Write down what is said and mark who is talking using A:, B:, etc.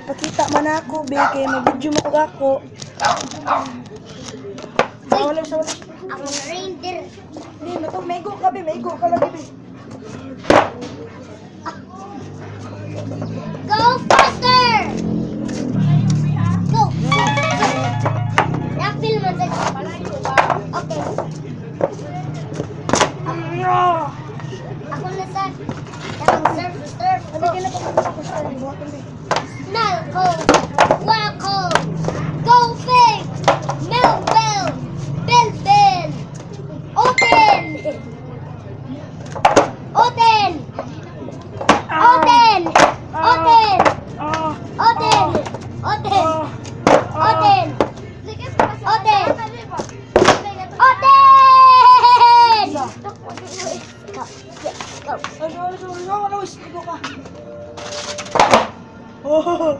A: Pakita man ako, be, kay mag-video mo ko ako. Wala sa wala.
B: Ako na reindeer.
A: Hindi, matong mego ka, be. Mego ka lagi, be.
B: Go faster! Go! Na-film mo sa okay. Ako na sa surf.
A: Ano kailan pa ako sa buhaton, be?
B: Nalco! Waco! Go Fig! Melville! Belvin! Oten! Oten! Oten! Oten! Oten! Oten! Oten! Oten! Oten! Go!
A: Ano, mego ka. Oh!